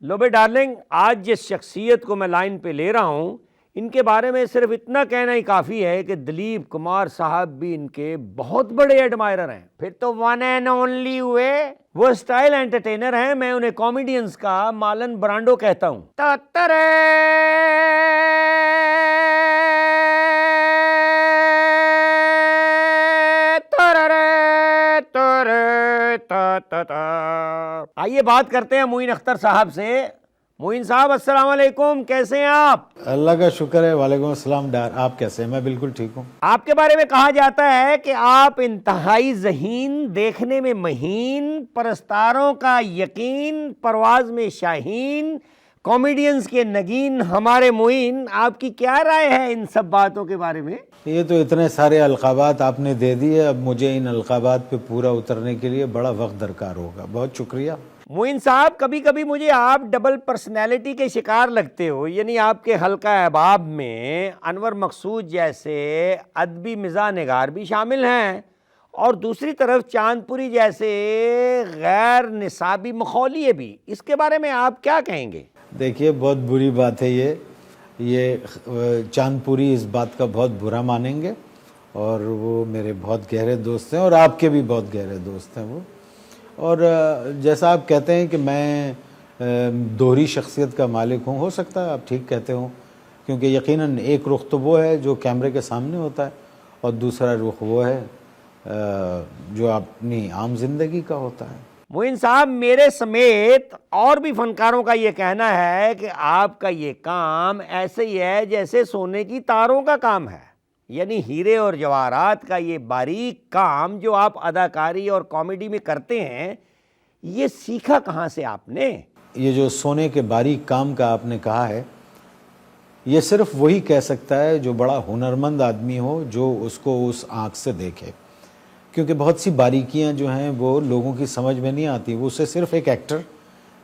لو بے ڈارلنگ، آج جس شخصیت کو میں لائن پہ لے رہا ہوں، ان کے بارے میں صرف اتنا کہنا ہی کافی ہے کہ دلیپ کمار صاحب بھی ان کے بہت بڑے ایڈمائرر ہیں، پھر تو ون اینڈ اونلی ہوئے۔ وہ سٹائل انٹرٹینر ہیں، میں انہیں کامیڈینز کا مالن برانڈو کہتا ہوں۔ آئیے بات کرتے ہیں معین اختر صاحب سے۔ معین صاحب السلام علیکم، کیسے ہیں آپ؟ اللہ کا شکر ہے، وعلیکم السلام ڈار، آپ کیسے ہیں؟ میں بالکل ٹھیک ہوں۔ آپ کے بارے میں کہا جاتا ہے کہ آپ انتہائی ذہین، دیکھنے میں مہین، پرستاروں کا یقین، پرواز میں شاہین، کامیڈینز کے نگین۔ ہمارے معین، آپ کی کیا رائے ہے ان سب باتوں کے بارے میں؟ یہ تو اتنے سارے القابات آپ نے دے دیے، اب مجھے ان القابات پہ پورا اترنے کے لیے بڑا وقت درکار ہوگا۔ بہت شکریہ۔ معین صاحب، کبھی کبھی مجھے آپ ڈبل پرسنالٹی کے شکار لگتے ہو، یعنی آپ کے حلقہ احباب میں انور مقصود جیسے ادبی مزاح نگار بھی شامل ہیں، اور دوسری طرف چاند پوری جیسے غیر نصابی مخولیے بھی۔ اس کے بارے میں آپ کیا کہیں گے؟ دیکھیے، بہت بری بات ہے یہ چاند پوری اس بات کا بہت برا مانیں گے، اور وہ میرے بہت گہرے دوست ہیں، اور آپ کے بھی بہت گہرے دوست ہیں وہ۔ اور جیسا آپ کہتے ہیں کہ میں دوہری شخصیت کا مالک ہوں، ہو سکتا ہے آپ ٹھیک کہتے ہوں، کیونکہ یقیناً ایک رخ تو وہ ہے جو کیمرے کے سامنے ہوتا ہے، اور دوسرا رخ وہ ہے جو اپنی عام زندگی کا ہوتا ہے۔ معین صاحب، میرے سمیت اور بھی فنکاروں کا یہ کہنا ہے کہ آپ کا یہ کام ایسے ہی ہے جیسے سونے کی تاروں کا کام ہے، یعنی ہیرے اور جواہرات کا یہ باریک کام جو آپ اداکاری اور کامیڈی میں کرتے ہیں، یہ سیکھا کہاں سے آپ نے؟ یہ جو سونے کے باریک کام کا آپ نے کہا ہے، یہ صرف وہی کہہ سکتا ہے جو بڑا ہنرمند آدمی ہو، جو اس کو اس آنکھ سے دیکھے، کیونکہ بہت سی باریکیاں جو ہیں وہ لوگوں کی سمجھ میں نہیں آتی۔ وہ اسے صرف ایک ایکٹر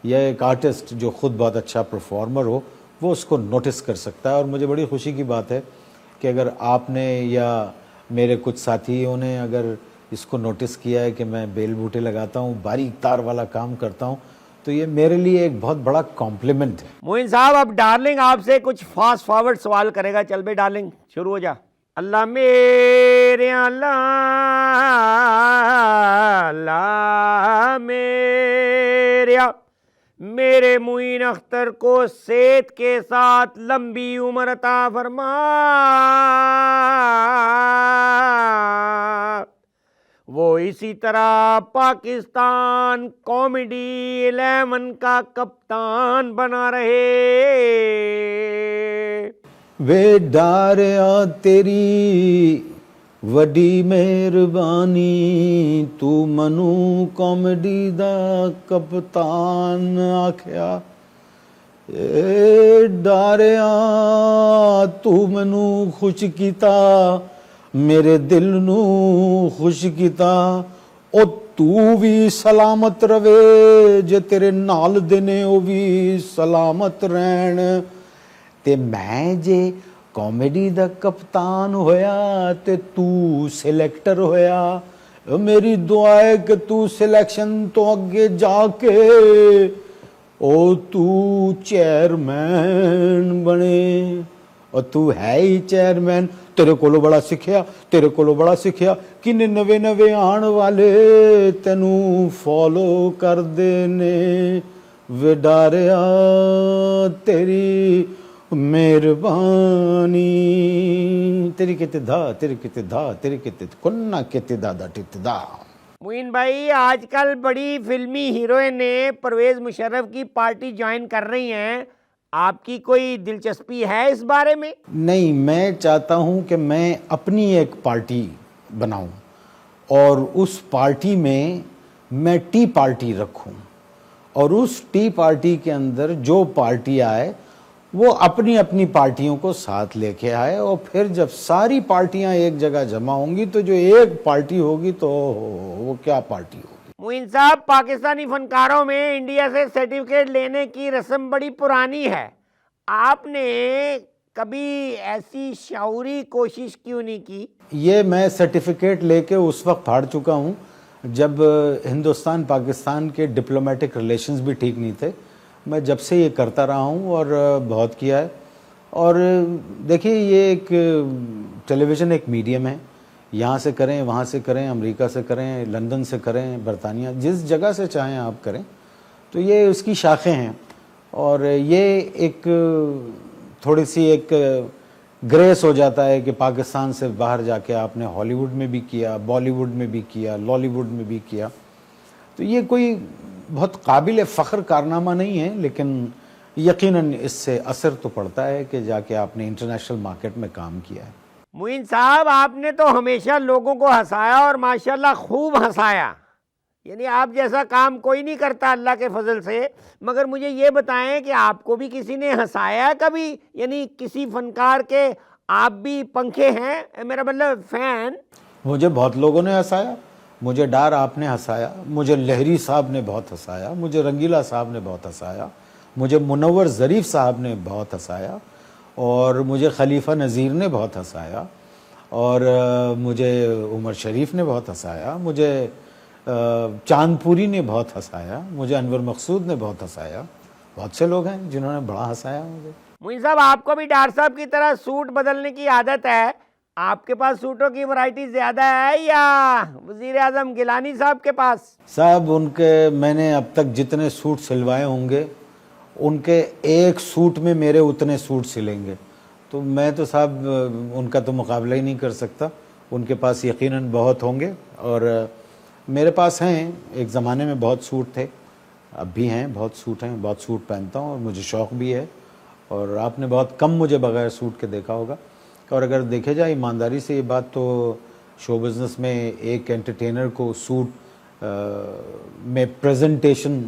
یا ایک آرٹسٹ جو خود بہت اچھا پرفارمر ہو، وہ اس کو نوٹس کر سکتا ہے۔ اور مجھے بڑی خوشی کی بات ہے کہ اگر آپ نے یا میرے کچھ ساتھیوں نے اگر اس کو نوٹس کیا ہے کہ میں بیل بوٹے لگاتا ہوں، باریک تار والا کام کرتا ہوں، تو یہ میرے لیے ایک بہت بڑا کمپلیمنٹ ہے۔ معین صاحب، اب ڈارلنگ آپ سے کچھ فاسٹ فارورڈ سوال کرے گا۔ چل بے ڈارلنگ، شروع ہو جا۔ اللہ میرے اللہ، اللہ میرے معین اختر کو صحت کے ساتھ لمبی عمر عطا فرما، وہ اسی طرح پاکستان کامیڈی 11 کا کپتان بنا رہے۔ وے ڈاریا تیری وڈی مہربانی، تو منو کامیڈی دا کپتان آکھیا۔ اے ڈاریا تو منو خوش کیتا، میرے دل نو خوش کیتا، او تو بھی سلامت رہے، جے تیرے نال دینے او بھی سلامت رہن۔ تے میں جے کامیڈی دا کپتان ہویا تے تو سلیکٹر ہویا، میری دعا ہے کہ تو سلیکشن تو اگے جا کے او تو چیئرمین بنے، اور تو ہے ہی چیئرمین۔ تیرے کولو بڑا سکھیا، تیرے کولو بڑا سکھیا، کنے نوے نوے آن والے تینوں فالو کر دینے۔ وے ڈاریا تیری مہربانی، تیری کتے دا، تیری کتے دا، تیری کتے کنہ کتے دا دا ٹت دا۔ معین بھائی، آج کل بڑی فلمی ہیروئن پرویز مشرف کی پارٹی جوائن کر رہی ہیں، آپ کی کوئی دلچسپی ہے اس بارے میں؟ نہیں، میں چاہتا ہوں کہ میں اپنی ایک پارٹی بناؤں، اور اس پارٹی میں ٹی پارٹی رکھوں، اور اس ٹی پارٹی کے اندر جو پارٹی آئے وہ اپنی اپنی پارٹیوں کو ساتھ لے کے آئے، اور پھر جب ساری پارٹیاں ایک جگہ جمع ہوں گی تو جو ایک پارٹی ہوگی تو وہ کیا پارٹی ہوگی۔ معین صاحب، پاکستانی فنکاروں میں انڈیا سے سرٹیفکیٹ لینے کی رسم بڑی پرانی ہے، آپ نے کبھی ایسی شعوری کوشش کیوں نہیں کی؟ یہ میں سرٹیفکیٹ لے کے اس وقت پھاڑ چکا ہوں جب ہندوستان پاکستان کے ڈپلومیٹک ریلیشنز بھی ٹھیک نہیں تھے۔ میں جب سے یہ کرتا رہا ہوں اور بہت کیا ہے. اور دیکھیے یہ ایک ٹیلی ویژن ایک میڈیم ہے, یہاں سے کریں, وہاں سے کریں, امریکہ سے کریں, لندن سے کریں, برطانیہ, جس جگہ سے چاہیں آپ کریں, تو یہ اس کی شاخیں ہیں. اور یہ ایک تھوڑی سی ایک گریس ہو جاتا ہے کہ پاکستان سے باہر جا کے آپ نے ہالی ووڈ میں بھی کیا, بالی ووڈ میں بھی کیا, لالی ووڈ میں بھی کیا. تو یہ کوئی بہت قابل فخر کارنامہ نہیں ہے, لیکن یقیناً اس سے اثر تو پڑتا ہے کہ جا کے آپ نے انٹرنیشنل مارکیٹ میں کام کیا ہے. معین صاحب آپ نے تو ہمیشہ لوگوں کو ہنسایا اور ماشاءاللہ خوب ہنسایا, یعنی آپ جیسا کام کوئی نہیں کرتا اللہ کے فضل سے. مگر مجھے یہ بتائیں کہ آپ کو بھی کسی نے ہنسایا کبھی, یعنی کسی فنکار کے آپ بھی پنکھے ہیں, میرا مطلب فین؟ مجھے بہت لوگوں نے ہنسایا, مجھے ڈار آپ نے ہنسایا, مجھے لہری صاحب نے بہت ہنسایا, مجھے رنگیلا صاحب نے بہت ہنسایا, مجھے منور ظریف صاحب نے بہت ہنسایا, اور مجھے خلیفہ نذیر نے بہت ہنسایا, اور مجھے عمر شریف نے بہت ہنسایا, مجھے چاند پوری نے بہت ہنسایا, مجھے انور مقصود نے بہت ہنسایا. بہت سے لوگ ہیں جنہوں نے بڑا ہنسایا مجھے. معین صاحب آپ کو بھی ڈار صاحب کی طرح سوٹ بدلنے کی عادت ہے, آپ کے پاس سوٹوں کی ورائٹی زیادہ ہے یا وزیر اعظم گیلانی صاحب کے پاس؟ صاحب ان کے میں نے اب تک جتنے سوٹ سلوائے ہوں گے ان کے ایک سوٹ میں میرے اتنے سوٹ سلیں گے, تو میں تو صاحب ان کا تو مقابلہ ہی نہیں کر سکتا. ان کے پاس یقیناً بہت ہوں گے, اور میرے پاس ہیں. ایک زمانے میں بہت سوٹ تھے, اب بھی ہیں, بہت سوٹ ہیں, بہت سوٹ پہنتا ہوں, اور مجھے شوق بھی ہے. اور آپ نے بہت کم مجھے بغیر سوٹ کے دیکھا ہوگا. اور اگر دیکھے جائے ایمانداری سے یہ بات, تو شو بزنس میں ایک انٹرٹینر کو سوٹ میں پریزنٹیشن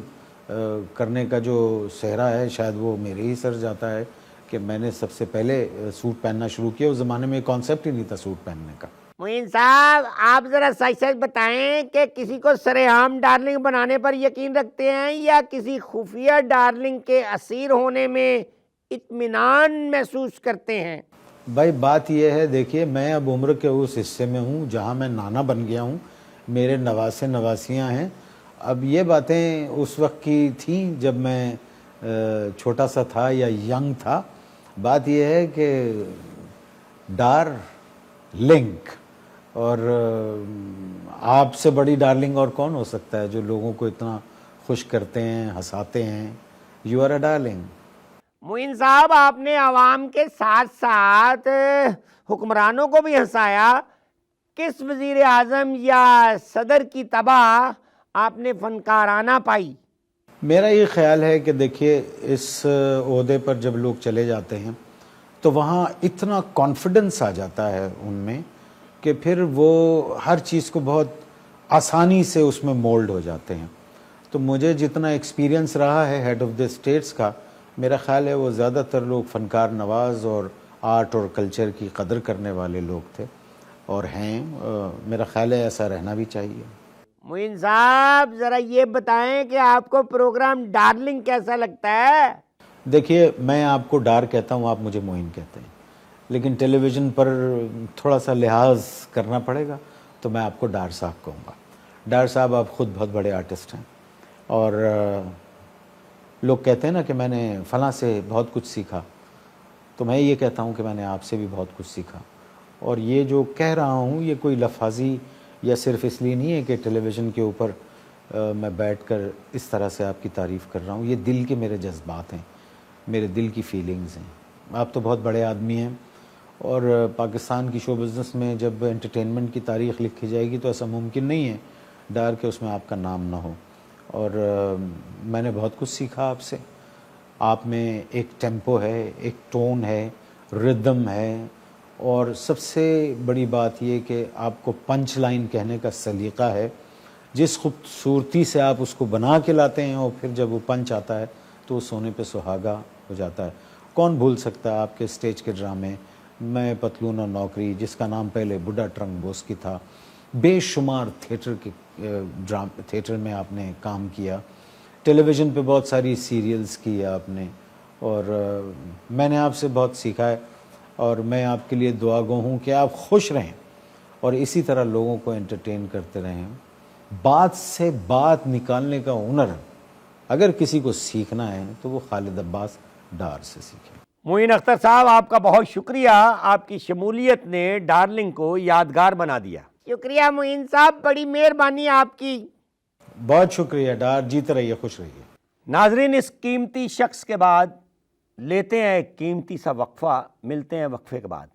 کرنے کا جو صحرا ہے, شاید وہ میرے ہی سر جاتا ہے کہ میں نے سب سے پہلے سوٹ پہننا شروع کیا. اس زمانے میں کانسیپٹ ہی نہیں تھا سوٹ پہننے کا. معین صاحب آپ ذرا سچ سچ بتائیں کہ کسی کو سرعام ڈارلنگ بنانے پر یقین رکھتے ہیں یا کسی خفیہ ڈارلنگ کے اسیر ہونے میں اطمینان محسوس کرتے ہیں؟ بھائی بات یہ ہے, دیکھیے میں اب عمر کے اس حصے میں ہوں جہاں میں نانا بن گیا ہوں, میرے نواسے نواسیاں ہیں. اب یہ باتیں اس وقت کی تھیں جب میں چھوٹا سا تھا یا ینگ تھا. بات یہ ہے کہ ڈارلنگ, اور آپ سے بڑی ڈارلنگ اور کون ہو سکتا ہے جو لوگوں کو اتنا خوش کرتے ہیں, ہنساتے ہیں. You are a darling. Moin صاحب آپ نے عوام کے ساتھ ساتھ حکمرانوں کو بھی ہنسایا. کس وزیر اعظم یا صدر کی طبع آپ نے فنکارانہ پائی؟ میرا یہ خیال ہے کہ دیکھیے اس عہدے پر جب لوگ چلے جاتے ہیں تو وہاں اتنا کانفیڈنس آ جاتا ہے ان میں کہ پھر وہ ہر چیز کو بہت آسانی سے اس میں مولڈ ہو جاتے ہیں. تو مجھے جتنا ایکسپیرینس رہا ہے ہیڈ آف دی اسٹیٹس کا, میرا خیال ہے وہ زیادہ تر لوگ فنکار نواز اور آرٹ اور کلچر کی قدر کرنے والے لوگ تھے اور ہیں. میرا خیال ہے ایسا رہنا بھی چاہیے. معین صاحب ذرا یہ بتائیں کہ آپ کو پروگرام ڈارلنگ کیسا لگتا ہے؟ دیکھیے میں آپ کو ڈار کہتا ہوں, آپ مجھے معین کہتے ہیں, لیکن ٹیلی ویژن پر تھوڑا سا لحاظ کرنا پڑے گا تو میں آپ کو ڈار صاحب کہوں گا. ڈار صاحب آپ خود بہت بڑے آرٹسٹ ہیں, اور لوگ کہتے ہیں نا کہ میں نے فلاں سے بہت کچھ سیکھا, تو میں یہ کہتا ہوں کہ میں نے آپ سے بھی بہت کچھ سیکھا. اور یہ جو کہہ رہا ہوں یہ کوئی لفاظی یا صرف اس لیے نہیں ہے کہ ٹیلی ویژن کے اوپر میں بیٹھ کر اس طرح سے آپ کی تعریف کر رہا ہوں. یہ دل کے میرے جذبات ہیں, میرے دل کی فیلنگز ہیں. آپ تو بہت بڑے آدمی ہیں, اور پاکستان کی شو بزنس میں جب انٹرٹینمنٹ کی تاریخ لکھی جائے گی تو ایسا ممکن نہیں ہے ڈار کہ اس میں آپ کا نام نہ ہو. اور میں نے بہت کچھ سیکھا آپ سے. آپ میں ایک ٹیمپو ہے, ایک ٹون ہے, ردم ہے, اور سب سے بڑی بات یہ کہ آپ کو پنچ لائن کہنے کا سلیقہ ہے. جس خوبصورتی سے آپ اس کو بنا کے لاتے ہیں اور پھر جب وہ پنچ آتا ہے تو وہ سونے پہ سہاگا ہو جاتا ہے. کون بھول سکتا ہے آپ کے اسٹیج کے ڈرامے میں پتلون اور نوکری, جس کا نام پہلے بڈھا ٹرنک بوس کی تھا. بے شمار تھیٹر میں آپ نے کام کیا. ٹیلی ویژن پہ بہت ساری سیریلز کی آپ نے, اور میں نے آپ سے بہت سیکھا ہے. اور میں آپ کے لیے دعا گو ہوں کہ آپ خوش رہیں اور اسی طرح لوگوں کو انٹرٹین کرتے رہیں. بات سے بات نکالنے کا ہنر اگر کسی کو سیکھنا ہے تو وہ خالد عباس ڈار سے سیکھے۔ معین اختر صاحب، آپ کا بہت شکریہ، آپ کی شمولیت نے ڈارلنگ کو یادگار بنا دیا۔ شکریہ معین صاحب، بڑی مہربانی آپ کی۔ بہت شکریہ ڈار، جیتے رہیے، خوش رہیے۔ ناظرین، اس قیمتی شخص کے بعد لیتے ہیں ایک قیمتی سا وقفہ، ملتے ہیں وقفے کے بعد۔